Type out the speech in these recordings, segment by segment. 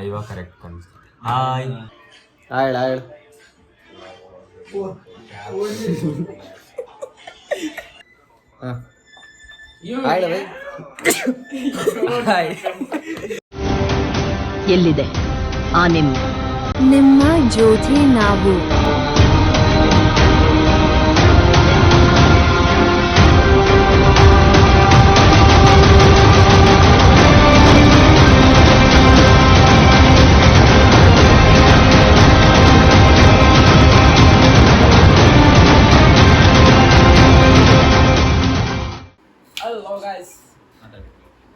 ಇವಾಗ ಕರೆಕ್ಟ್ ಕಾಣಿಸ್ತು. ಹಾಯ್ ಆಯ್ಡ್ ಆಯ್ಡ್ ಎಲ್ಲಿದೆ ಆ ನಿಮ್ಮ ಜೋಧಿ ನಾವು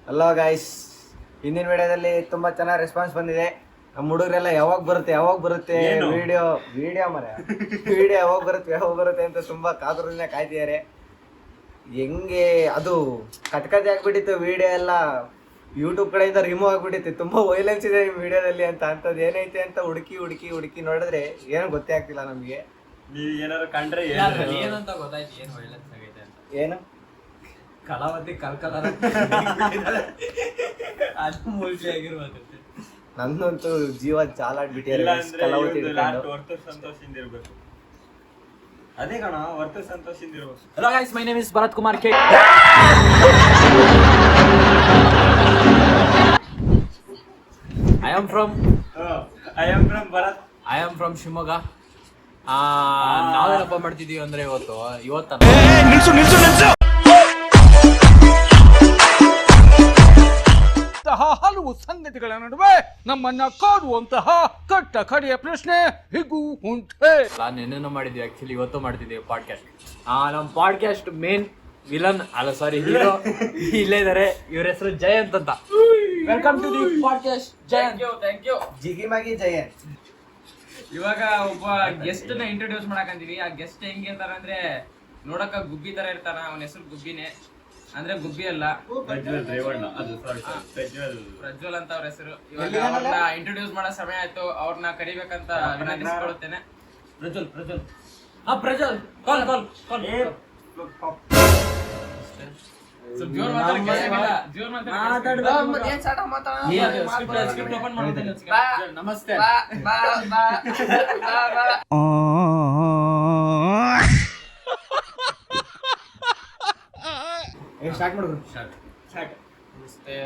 ಹಲೋ ಗೈಸ್, ಹಿಂದಿನ ವಿಡಿಯೋದಲ್ಲಿ ತುಂಬಾ ಚೆನ್ನಾಗಿ ರೆಸ್ಪಾನ್ಸ್ ಬಂದಿದೆ. ನಮ್ಮ ಹುಡುಗರೆಲ್ಲ ಯಾವಾಗ ಬರುತ್ತೆ ವಿಡಿಯೋ ಯಾವಾಗ ಬರುತ್ತೆ ಅಂತ ತುಂಬಾ ಕಾತುರದಿಂದ ಕಾಯ್ತಿದ್ದಾರೆ. ಹೆಂಗೆ ಅದು ಕಟ್ಕತೆ ಆಗ್ಬಿಟ್ಟಿತ್ತು ವಿಡಿಯೋ ಎಲ್ಲ, ಯೂಟ್ಯೂಬ್ ಕಡೆಯಿಂದ ರಿಮೂವ್ ಆಗ್ಬಿಟ್ಟಿತ್ತು. ತುಂಬಾ ವೈಲೆನ್ಸ್ ಇದೆ ಈ ವಿಡಿಯೋದಲ್ಲಿ ಅಂತದ್ದು ಏನೈತೆ ಅಂತ ಹುಡುಕಿ ನೋಡಿದ್ರೆ ಏನೋ ಗೊತ್ತೇ ಆಗ್ತಿಲ್ಲ ನಮ್ಗೆ. ನೀವು ಏನಾದ್ರು ಕಂಡ್ರೆ ಏನಂತ ಗೊತ್ತಾಯ್ತು, ಏನು ವೈಲೆನ್ಸ್ ಆಗೈತೆ ಅಂತ. ಏನು ಕಲಾವತಿ ಕಲ್ಕಲ ಅದು ಮೂಲ್ಸಿ ಆಗಿರ್ಬೇಕು. ನನ್ನಂತೂ ಜೀವ ಜಾಲಾಡ್ಬಿಟ್ಟಿದ್ದಾರೆ ಕಲಾವತಿ ಸಂತೋಷದಿಂದ ಇರ್ಬೇಕು. ಅದೇ ಕಣ, ವರ್ತ ಸಂತೋಷದಿಂದ ಇರ್ಬೇಕು. Hello guys, my name is Bharat Kumar K. I am from Bharat. I am from Shivamogga. ನಾವೇನಪ್ಪ ಮಾಡ್ತಿದೀವಿ ಅಂದ್ರೆ ಇವತ್ತು ಹಲವು ಸಂಗತಿಗಳ ನಡುವೆ ನಮ್ಮನ್ನ ಕಾಡುವಂತಹ ಕಟ್ಟ ಕಡೆಯ ಪ್ರಶ್ನೆ ಹೀಗೂ ಉಂಟೆ. ನಾನು ಏನೇನೋ ಮಾಡಿದ್ವಿ, ಆಕ್ಚುಲಿ ಇವತ್ತು ಮಾಡ್ತಿದ್ದೀವಿ ಪಾಡ್ಕಾಸ್ಟ್. ನಮ್ಮ ಪಾಡ್ಕಾಸ್ಟ್ ಮೇನ್ ವಿಲನ್ ಹೀರೋ ಇಲ್ಲೇ ಇದಾರೆ. ಇವ್ರ ಹೆಸರು ಜಯಂತ್ ಅಂತ. Welcome to the podcast Jayant. Thank you. ಜಿಗಿಮಾಗಿ ಜಯಂತ್. ಇವಾಗ ಒಬ್ಬ ಗೆಸ್ಟ್ ನ ಇಂಟ್ರೊಡ್ಯೂಸ್ ಮಾಡಕಂತೀವಿ. ಆ ಗೆಸ್ಟ್ ಹೆಂಗಿರ್ತಾರ ಅಂದ್ರೆ ನೋಡಕ ಗುಬ್ಬಿ ತರ ಇರ್ತಾನ. ಅವನ ಹೆಸರು ಗುಬ್ಬಿನೇ, ಅಂದ್ರೆ ಗುಬ್ಬಿ ಅಲ್ಲ, ಪ್ರಜ್ವಲ್ ಅಂತ ಅವ್ರ ಹೆಸರು. ಇವಾಗ ಅವ್ರನ್ನ ಇಂಟ್ರೊಡ್ಯೂಸ್ ಮಾಡೋ ಸಮಯ ಆಯ್ತು. ಅವ್ರನ್ನ ಕರಿಬೇಕಂತ ವಿನಂತಿಸಿಕೊಳ್ಳುತ್ತೇನೆ. ಪ್ರಜ್ವಲ್ ಕಾಲ್ ಜೋರ್ ನಮಸ್ತೆ. ಸ್ಟಾರ್ಟ್ ಮಾಡಿದ್ರು. ನಮಸ್ತೆ.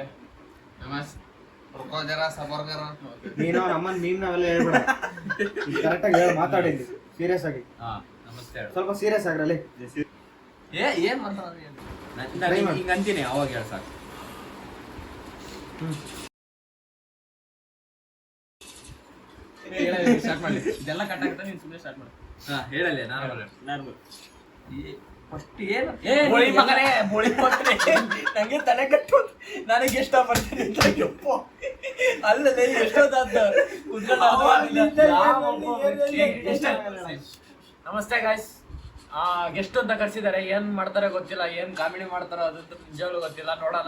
ನೀನು ನಮ್ಮನ್ನ ನಾವೆಲ್ಲ ಹೇಳ್ಬೇಡ, ಕರೆಕ್ಟಾಗಿ ಹೇಳಿ ಮಾತಾಡಿದ್ವಿ. ಸೀರಿಯಸ್ ಆಗಿ ನಮಸ್ತೆ. ಸ್ವಲ್ಪ ಸೀರಿಯಸ್ ಆಗ್ರಲ್ಲಿ. ಏನ್ ಹಿಂಗ ಅಂತೀನಿ, ಅವಾಗ ಹೇಳ ಸಾಕು. ಸ್ಟಾರ್ಟ್ ಮಾಡ್ಲಿ, ಇದೆಲ್ಲ ಕಟ್ ಆಗ್ತಾ ನೀನ್ ಸುಮ್ಮನೆ ಸ್ಟಾರ್ಟ್ ಮಾಡಿ. ಹೇಳಲ್ಲ ನಾನು ಫಸ್ಟ್ ಏನು ನಂಗೆ ತಲೆ ಕಟ್ಟು, ನನಗೆ ಇಷ್ಟ ಬರ್ತೀನಿ ಅಲ್ಲದೆ ಎಷ್ಟೊತ್ತಾದ. ನಮಸ್ತೆ ಗಾಯ್ಸ್. ಗೆಸ್ಟ್ ಅಂತ ಕರ್ಸಿದ್ದಾರೆ. ಏನ್ ಮಾಡ್ತಾರೆ ಗೊತ್ತಿಲ್ಲ, ಏನ್ ಕಾಮಿಡಿ ಮಾಡ್ತಾರೋ ಅದಂತೂ ನಿಜವಾಗ್ಲೂ ಗೊತ್ತಿಲ್ಲ. ನೋಡೋಣ,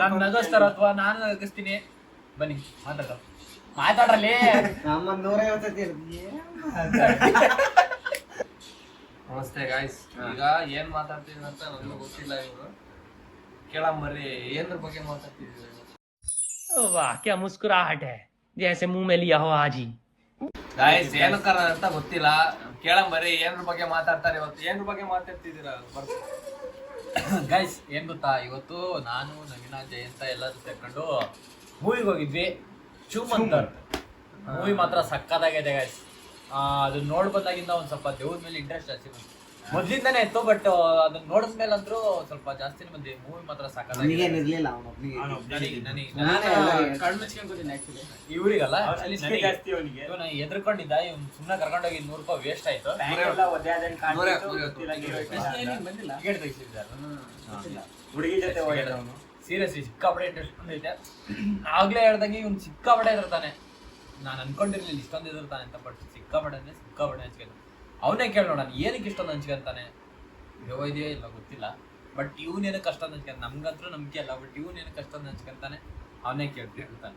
ನಾನು ನಗಿಸ್ತಾರ ಅಥವಾ ನಾನು ನಗಿಸ್ತೀನಿ. ಬನ್ನಿ ಮಾತಾಡ್ರಲ್ಲಿ. ನಮ್ಮ 150 ನಮಸ್ತೆ ಗಾಯ್ಸ್. ಈಗ ಏನ್ ಮಾತಾಡ್ತಿದ್ರು ಅಂತ ನನಗೂ ಗೊತ್ತಿಲ್ಲ. ಇವರು ಕೇಳಂಬರ್ರಿ, ಏನ್ರ ಬಗ್ಗೆ ಮಾತಾಡ್ತಿದ್ರು. वाह क्या मुस्कुराहट है, जैसे मुंह में लिया हो आज ही. ಗಾಯ್ಸ್ ಏನಕ್ಕಾರ ಅಂತ ಗೊತ್ತಿಲ್ಲ, ಕೇಳಂಬರ್ರಿ ಏನ್ರ ಬಗ್ಗೆ ಮಾತಾಡ್ತಾರೆ. ಇವತ್ತು ಏನ್ರ ಬಗ್ಗೆ ಮಾತಾಡ್ತಿದ್ದೀರಾ? ಗಾಯ್ಸ್ ಏನ್ ಗೊತ್ತಾ, ಇವತ್ತು ನಾನು ನವೀನ ಜಯಂತ ಎಲ್ಲರೂ ಸೇರ್ಕೊಂಡು ಮೂವಿಗೆ ಹೋಗಿದ್ವಿ. ಚೂಮಂತರ್ ಮೂವಿ ಮಾತ್ರ ಸಕ್ಕತ್ತಾಗಿದೆ ಗಾಯ್ಸ್. ಅದನ್ನ ನೋಡ್ ಬಂದಾಗಿಂದ ಒಂದ್ ಸ್ವಲ್ಪ ದೇವ್ರ ಮೇಲೆ ಇಂಟ್ರೆಸ್ಟ್ ಜಾಸ್ತಿ ಬಂತು. ಮೊದ್ಲಿಂದಾನೇ ಇತ್ತು, ಬಟ್ ಅದನ್ನ ನೋಡಿದ್ಮೇಲೆ ಅಂದ್ರೂ ಸ್ವಲ್ಪ ಜಾಸ್ತಿನೇ ಬಂದಿ. ಮೂವಿ ಮಾತ್ರ ಸಕ್ಕತ್ತಾಗಿದೆ. ಇವ್ರಿಗಲ್ಲ ಎದ್ರಕೊಂಡಿದ್ದ, ಇವ್ನು ಸುಮ್ಮನೆ ಕರ್ಕೊಂಡೋಗಿ 100 ರೂಪಾಯಿ ವೇಸ್ಟ್ ಆಯ್ತು. ಸೀರಿಯಸ್ಲಿ ಸಿಕ್ಕಾಪಡೆ ಇಂಟ್ರೆಸ್ಟ್ ಬಂದೈತೆ. ಆಗ್ಲೇ ಹೇಳ್ದಂಗೆ ಇವ್ನು ಸಿಕ್ಕಾಪಡೆ ಇರ್ತಾನೆ. ನಾನು ಅನ್ಕೊಂಡಿರ್ಲಿಲ್ಲ ಇಷ್ಟೊಂದು ಇದಿರ್ತಾನೆ ಅಂತ, ಬಟ್ ಸಿಕ್ಕಾಪಡೆ ಹಂಚ್ಕೊಂಡು ಅವನೇ ಕೇಳಿ ನೋಡೋಣ ಏನಕ್ಕೆ ಇಷ್ಟೊಂದು ಹಂಚ್ಕೊಂತಾನೆ. ಯಾವ ಇದೆಯೋ ಇಲ್ಲ ಗೊತ್ತಿಲ್ಲ, ಬಟ್ ಇವನೇನಕ್ಕೆ ಅಷ್ಟೊಂದು ಹಂಚ್ಕೊಂತ, ನಮ್ಗಂತೂ ನಂಬಿಕೆ ಅಲ್ಲ, ಬಟ್ ಇವನೇನಕ್ಕೆ ಅಷ್ಟೊಂದು ಹಂಚ್ಕೊಂತಾನೆ ಅವನೇ ಕೇಳ್ತಿರ್ತಾನೆ.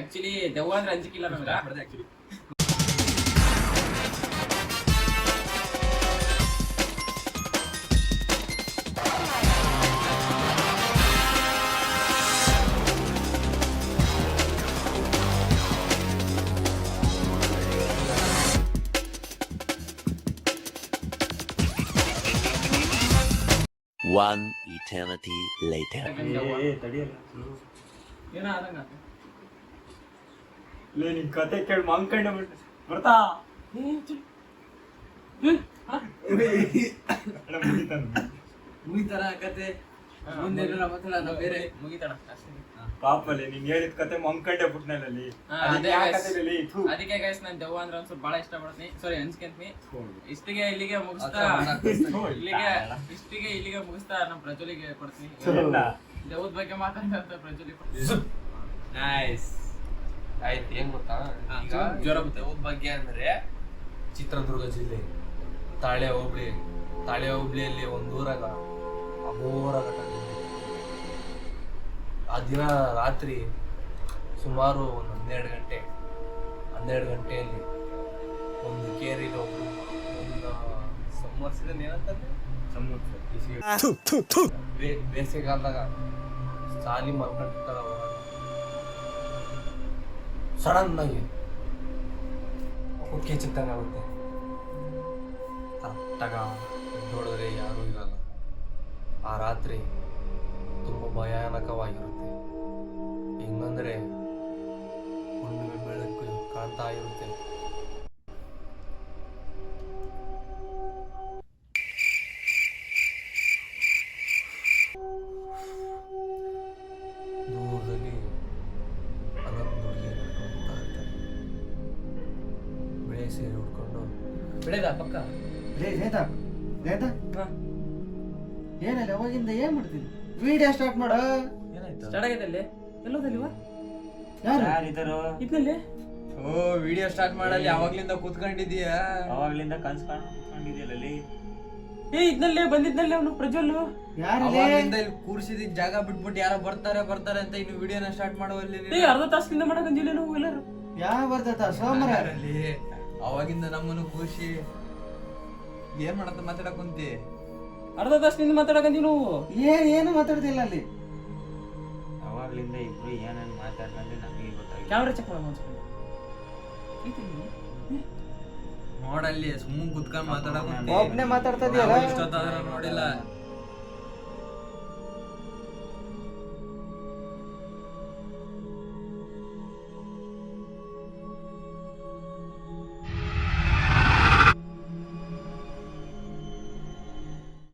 ಆಕ್ಚುಲಿ ದೆವ್ವ ಅಂದ್ರೆ ಹಂಚಿಕಿಲ್ಲ ನಮ್ಗೆ. Actually One eternity later. ನಿನ್ ಕತೆ ಕೇಳಿ ಮಂಕಂಡ ಬರ್ತಾ ಮುಗಿತಾರ ಕತೆ ಮುಂದೆ ಮಾತಾಡೋಣ ಬೇರೆ ಮುಗಿತಾಣ ಪಾಪಲ್ಲಿ ನೀನ್ ಹೇಳಿದ ಕತೆ ಮಂಕಂಡೆ ಬಿಟ್ನಲ್ಲಿ ಅದಕ್ಕೆ ಗೈಸ್ ನಾನು ದೆವ್ವ ಅಂದ್ರೆ ಒಂದ್ ಸ್ವಲ್ಪ ಬಹಳ ಇಷ್ಟ ಪಡ್ತೀನಿ ಸಾರಿ ಅನ್ಸ್ಕೊಂತೀನಿ ಇಲ್ಲಿಗೆ ಮುಗಿಸ್ತಾ ನಮ್ಮ ಪ್ರಜ್ವಲಿಗೆ ಕೊಡ್ತೀನಿ ದೆವ್ವದ ಬಗ್ಗೆ ಮಾತಾಡ್ತಾ ಪ್ರಜ್ವಲಿ ನೈಸ್ ಆಯ್ತು ಏನ್ ಗೊತ್ತಾ ಈಗ ದೆವ್ವದ ಬಗ್ಗೆ ಅಂದ್ರೆ ಚಿತ್ರದುರ್ಗ ಜಿಲ್ಲೆ ತಾಳೆ ಹೋಬಳಿಯಲ್ಲಿ ಒಂದು ಊರಾಗ ಅಘೋರ ಘಟನೆ. ಆ ದಿನ ರಾತ್ರಿ ಸುಮಾರು ಒಂದು 12 ಗಂಟೆಯಲ್ಲಿ ಒಂದು ಕೇರಿಲಿ ಒಬ್ರು ಒಂದು ಸಂವರ್ಷದಲ್ಲಿ ಏನಂತಂದ್ರೆ ಬೇಸಿಗೆಗಾಲದಾಗ ಸಾಲಿ ಮಲ್ಕೊಂಡಿರ್ತಾರ ಸಡನ್ ಆಗಿ ಕುಕ್ಕೆ ಚಿತ್ತಂಗ ಆಗುತ್ತೆ. ಕರೆಕ್ಟಾಗ ನೋಡಿದ್ರೆ ಯಾರೂ ಇರಲ್ಲ. ಆ ರಾತ್ರಿ ತುಂಬ ಭಯಾನಕವಾಗಿರುತ್ತೆ. ಹೆಂಗಂದ್ರೆ ಹುಣ್ಣಿಮೆ ಬೆಳಕು ಕಾಣ್ತಾ ಇರುತ್ತೆ. ದೂರದಲ್ಲಿ ಅಲ್ಲೊಂದು ಹುಡುಗಿ ನಡ್ಕೊಂಡು ಹೋಗ್ತಾ ಇರ್ತಾರೆ. ಬಿಳೆ ಸೀರೆ ಉಟ್ಕೊಂಡು ಬೆಳೆದ ಪಕ್ಕ ಏನಲ್ಲ ಅವಾಗಿಂದ ಏನ್ ಮಾಡ್ತೀನಿ ವಿಡಿಯೋ ಸ್ಟಾರ್ಟ್ ಮಾಡ ಸ್ಟಾರ್ಟ್ ಆಗೈತಲ್ಲಿ ಎಲ್ಲೋದಲ್ಲಿವಾ ಇದ್ನಲ್ಲಿ ಓ ವಿಡಿಯೋ ಸ್ಟಾರ್ಟ್ ಮಾಡಲ್ಲಿ ಅವಾಗ್ಲಿಂದ ಕೂತ್ಕೊಂಡಿದೀಯಾ? ಅವಾಗ್ಲಿಂದ ಕನ್ಸ್ಕೊಂಡಿದ್ಯಲ್ಲ ಇದ್ನಲ್ಲೇ ಬಂದಿದ್ನಲ್ಲೇ ಅವನು ಪ್ರಜ್ವಲ್ಲು ಅವಾಗ್ಲಿಂದ ಇಲ್ಲಿ ಕೂರ್ಸಿದ ಜಾಗ ಬಿಟ್ಬಿಟ್ಟು ಯಾರೋ ಬರ್ತಾರೆ ಅಂತ ಇನ್ನು ವಿಡಿಯೋನ ಸ್ಟಾರ್ಟ್ ಮಾಡುವಲ್ಲಿ ಅರ್ಧ ತಾಸಿಂದ ಮಾಡಕಂಜಿಲ್ಲ ನಾವು ಎಲ್ಲರೂ ಯಾವ ಬರ್ತೈತ ಸೋಮವಾರ ಅವಾಗಿಂದ ನಮ್ಮನ್ನು ಕೂರ್ಸಿ ಏನ್ ಮಾಡತ್ತ ಮಾತಾಡಕ್ ಕುಂತಿ? ಅರ್ಧ ತಾಸಿನಿಂದ ಮಾತಾಡಕಂತೀವಿ ನಾವು ಏನು ಮಾತಾಡ್ತಿಲ್ಲ ಅಲ್ಲಿ. ಅವಾಗ್ಲಿಂದ ಇಬ್ರು ಏನೇನ್ ಮಾತಾಡ್ಕೊಂಡ್ರೆ ನಮಗೆ ಗೊತ್ತಾಗಿಲ್ಲ. ಕ್ಯಾಮ್ರಾ ಚೆಕ್ ಮಾಡೋಣ ನೋಡಲ್ಲಿ ಸುಮ್ಮನೆ ಕುತ್ಕೊಂಡ್ ಮಾತಾಡಕ್ ಒಬ್ನೇ ಮಾತಾಡ್ತಾ ಇದೀಯಲ್ಲ ಇಷ್ಟೊತ್ತಾದ್ರ ನೋಡಿಲ್ಲ.